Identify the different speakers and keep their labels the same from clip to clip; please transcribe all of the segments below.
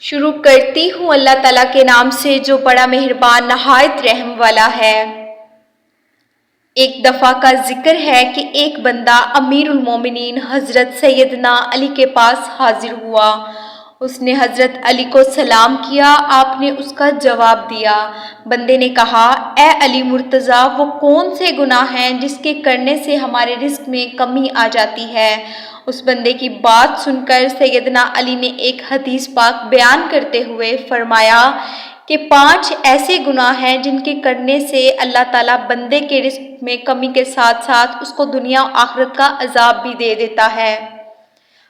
Speaker 1: शुरू करती हूँ अल्लाह ताला के नाम से जो बड़ा मेहरबान नहायत रहम वाला है। एक दफ़ा का जिक्र है कि एक बंदा अमीरुल मोमिनीन हज़रत सैयदना अली के पास हाजिर हुआ। उसने हज़रत अली को सलाम किया, आपने उसका जवाब दिया। बंदे ने कहा, ए अली मुर्तज़ा, वो कौन से गुनाह हैं जिसके करने से हमारे रिज़्क़ में कमी आ जाती है। उस बंदे की बात सुनकर सैयदना अली ने एक हदीस पाक बयान करते हुए फरमाया कि 5 ऐसे गुनाह हैं जिनके करने से अल्लाह ताला बंदे के रिज़्क़ में कमी के साथ साथ उसको दुनिया और आखिरत का अज़ाब भी दे देता है।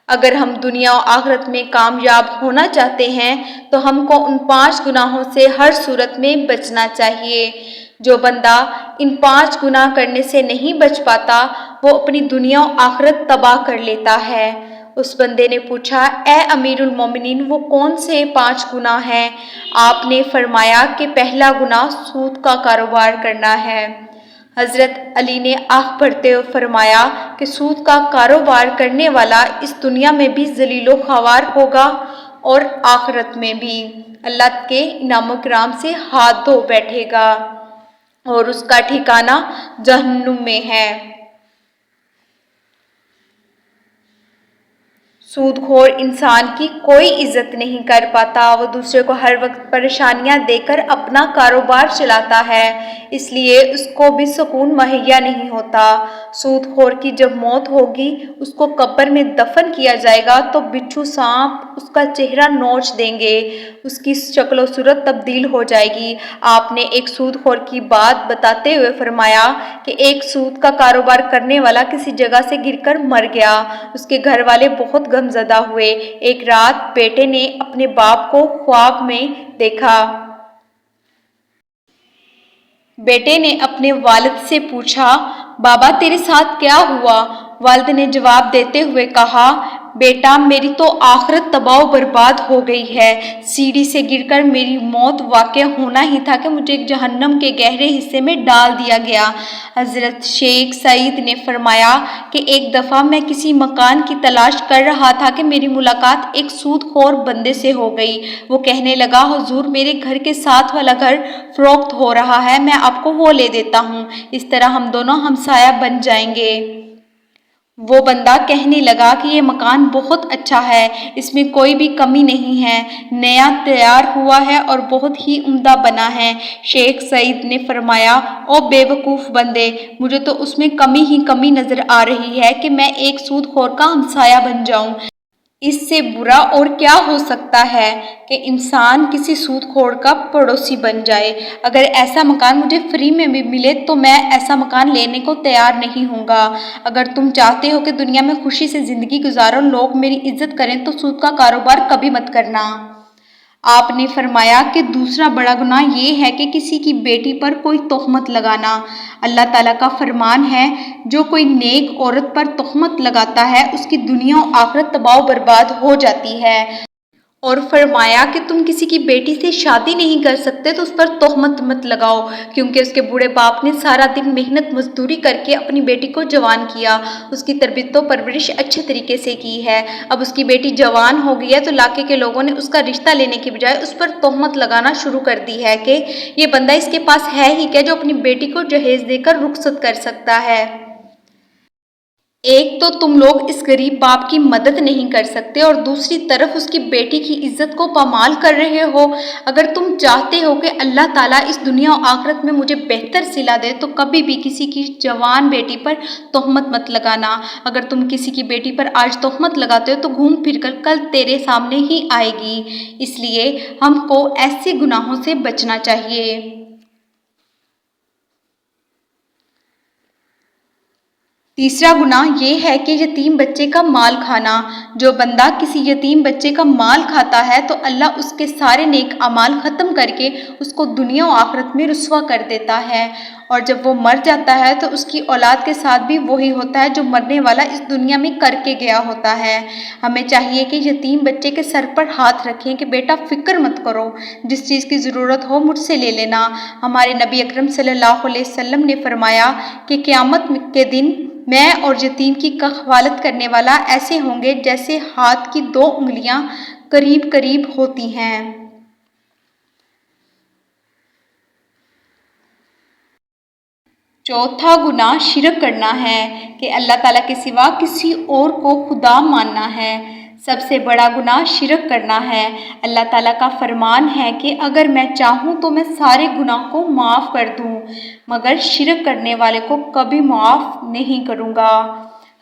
Speaker 1: अगर हम दुनिया और आखिरत में कामयाब होना चाहते हैं तो हमको उन 5 गुनाहों से हर सूरत में बचना चाहिए। जो बंदा इन 5 गुनाह करने से नहीं बच पाता वो अपनी दुनिया और आखिरत तबाह कर लेता है। उस बंदे ने पूछा, ए अमीरुल मोमिनीन, वो कौन से 5 गुनाह हैं। आपने फरमाया कि पहला गुनाह सूद का कारोबार करना है। हज़रत अली ने आँख भरते हुए फरमाया कि सूद का कारोबार करने वाला इस दुनिया में भी ज़लीलो ख्वार होगा और आखिरत में भी अल्लाह के इनाम किराम से हाथ धो बैठेगा और उसका ठिकाना जहन्नुम में है। सूदखोर इंसान की कोई इज्जत नहीं कर पाता, वो दूसरे को हर वक्त परेशानियां देकर अपना कारोबार चलाता है, इसलिए उसको भी सुकून मुहैया नहीं होता। सूदखोर की जब मौत होगी, उसको कब्र में दफन किया जाएगा तो बिच्छू सांप उसका चेहरा नोच देंगे, उसकी शक्ल सूरत तब्दील हो जाएगी। आपने एक सूदखोर की बात बताते हुए फरमाया कि एक सूद का कारोबार करने वाला किसी जगह से गिरकर मर गया। उसके घर वाले बहुत गमज़दा हुए। एक रात बेटे ने अपने बाप को ख्वाब में देखा। बेटे ने अपने वालिद से पूछा, बाबा तेरे साथ क्या हुआ। वालिद ने जवाब देते हुए कहा, बेटा मेरी तो आखिरत तबाह बर्बाद हो गई है। सीढ़ी से गिरकर मेरी मौत वाक़या होना ही था कि मुझे जहन्नम के गहरे हिस्से में डाल दिया गया। हज़रत शेख सईद ने फरमाया कि एक दफ़ा मैं किसी मकान की तलाश कर रहा था कि मेरी मुलाकात एक सूदखोर बंदे से हो गई। वो कहने लगा, हुजूर मेरे घर के साथ वाला घर फ़रोख्त हो रहा है, मैं आपको वो ले देता हूँ, इस तरह हम दोनों हमसाया बन जाएंगे। वो बंदा कहने लगा कि ये मकान बहुत अच्छा है, इसमें कोई भी कमी नहीं है, नया तैयार हुआ है और बहुत ही उम्दा बना है। शेख सईद ने फरमाया, ओ बेवकूफ़ बंदे, मुझे तो उसमें कमी ही कमी नज़र आ रही है कि मैं एक सूदखोर का हमसाया बन जाऊं। इससे बुरा और क्या हो सकता है कि इंसान किसी सूदखोर का पड़ोसी बन जाए। अगर ऐसा मकान मुझे फ्री में भी मिले तो मैं ऐसा मकान लेने को तैयार नहीं हूँगा। अगर तुम चाहते हो कि दुनिया में खुशी से ज़िंदगी गुजारो, लोग मेरी इज्जत करें, तो सूद का कारोबार कभी मत करना। आपने फरमाया कि दूसरा बड़ा गुनाह ये है कि किसी की बेटी पर कोई तोहमत लगाना। अल्लाह ताला का फरमान है, जो कोई नेक औरत पर तोहमत लगाता है उसकी दुनिया और आखिरत तबाह बर्बाद हो जाती है। और फरमाया कि तुम किसी की बेटी से शादी नहीं कर सकते तो उस पर तोहमत मत लगाओ, क्योंकि उसके बूढ़े बाप ने सारा दिन मेहनत मजदूरी करके अपनी बेटी को जवान किया, उसकी तरबियत व परवरिश अच्छे तरीके से की है। अब उसकी बेटी जवान हो गई है तो इलाके के लोगों ने उसका रिश्ता लेने के बजाय उस पर तोहमत लगाना शुरू कर दी है कि ये बंदा इसके पास है ही क्या जो अपनी बेटी को जहेज देकर रुखसत कर सकता है। एक तो तुम लोग इस गरीब बाप की मदद नहीं कर सकते और दूसरी तरफ उसकी बेटी की इज्जत को पामाल कर रहे हो। अगर तुम चाहते हो कि अल्लाह ताला इस दुनिया और आखिरत में मुझे बेहतर सिला दे तो कभी भी किसी की जवान बेटी पर तोहमत मत लगाना। अगर तुम किसी की बेटी पर आज तोहमत लगाते हो तो घूम फिर कर कल तेरे सामने ही आएगी। इसलिए हमको ऐसे गुनाहों से बचना चाहिए। तीसरा गुनाह ये है कि यतीम बच्चे का माल खाना। जो बंदा किसी यतीम बच्चे का माल खाता है तो अल्लाह उसके सारे नेक अमाल ख़त्म करके उसको दुनिया और आखिरत में रुस्वा कर देता है, और जब वो मर जाता है तो उसकी औलाद के साथ भी वही होता है जो मरने वाला इस दुनिया में करके गया होता है। हमें चाहिए कि यतीम बच्चे के सर पर हाथ रखें कि बेटा फ़िक्र मत करो, जिस चीज़ की ज़रूरत हो मुझसे ले लेना। हमारे नबी अकरम सल्लल्लाहु अलैहि वसल्लम ने फरमाया कि क़यामत के दिन میں اور یتیم کی کفالت کرنے والا ایسے ہوں گے جیسے ہاتھ کی 2 انگلیاں قریب قریب ہوتی ہیں۔ چوتھا گناہ شرک کرنا ہے کہ اللہ تعالیٰ کے سوا کسی اور کو خدا ماننا ہے۔ سب سے بڑا گناہ شرک کرنا ہے۔ اللہ تعالیٰ کا فرمان ہے کہ اگر میں چاہوں تو میں سارے گناہ کو معاف کر دوں، مگر شرک کرنے والے کو کبھی معاف نہیں کروں گا۔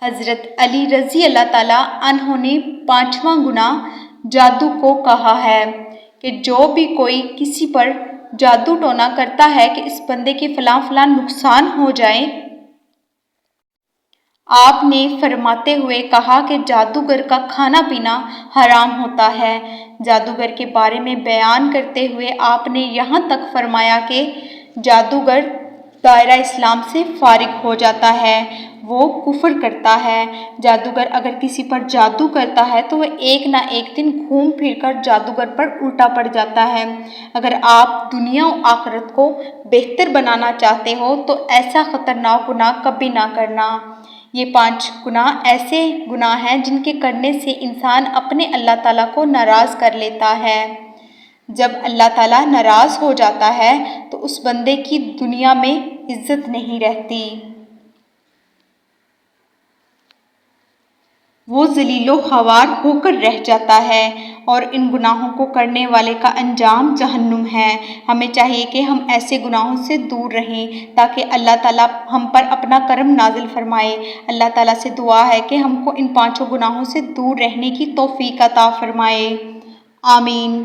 Speaker 1: حضرت علی رضی اللہ تعالیٰ عنہ نے 5واں گناہ جادو کو کہا ہے کہ جو بھی کوئی کسی پر جادو ٹونا کرتا ہے کہ اس بندے کے فلاں فلاں نقصان ہو جائے، آپ نے فرماتے ہوئے کہا کہ جادوگر کا کھانا پینا حرام ہوتا ہے۔ جادوگر کے بارے میں بیان کرتے ہوئے آپ نے یہاں تک فرمایا کہ جادوگر دائرہ اسلام سے فارغ ہو جاتا ہے، وہ کفر کرتا ہے۔ جادوگر اگر کسی پر جادو کرتا ہے تو وہ ایک نہ ایک دن گھوم پھر کر جادوگر پر الٹا پڑ جاتا ہے۔ اگر آپ دنیا و آخرت کو بہتر بنانا چاہتے ہو تو ایسا خطرناک گناہ کبھی نہ کرنا۔ یہ 5 گناہ ایسے گناہ ہیں جن کے کرنے سے انسان اپنے اللہ تعالیٰ کو ناراض کر لیتا ہے۔ جب اللہ تعالیٰ ناراض ہو جاتا ہے تو اس بندے کی دنیا میں عزت نہیں رہتی، وہ ذلیل و خوار ہو کر رہ جاتا ہے، اور ان گناہوں کو کرنے والے کا انجام جہنم ہے۔ ہمیں چاہیے کہ ہم ایسے گناہوں سے دور رہیں تاکہ اللہ تعالیٰ ہم پر اپنا کرم نازل فرمائے۔ اللہ تعالیٰ سے دعا ہے کہ ہم کو ان 5 گناہوں سے دور رہنے کی توفیق عطا فرمائے، آمین۔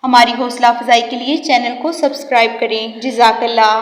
Speaker 1: ہماری حوصلہ افزائی کے لیے چینل کو سبسکرائب کریں۔ جزاک اللہ۔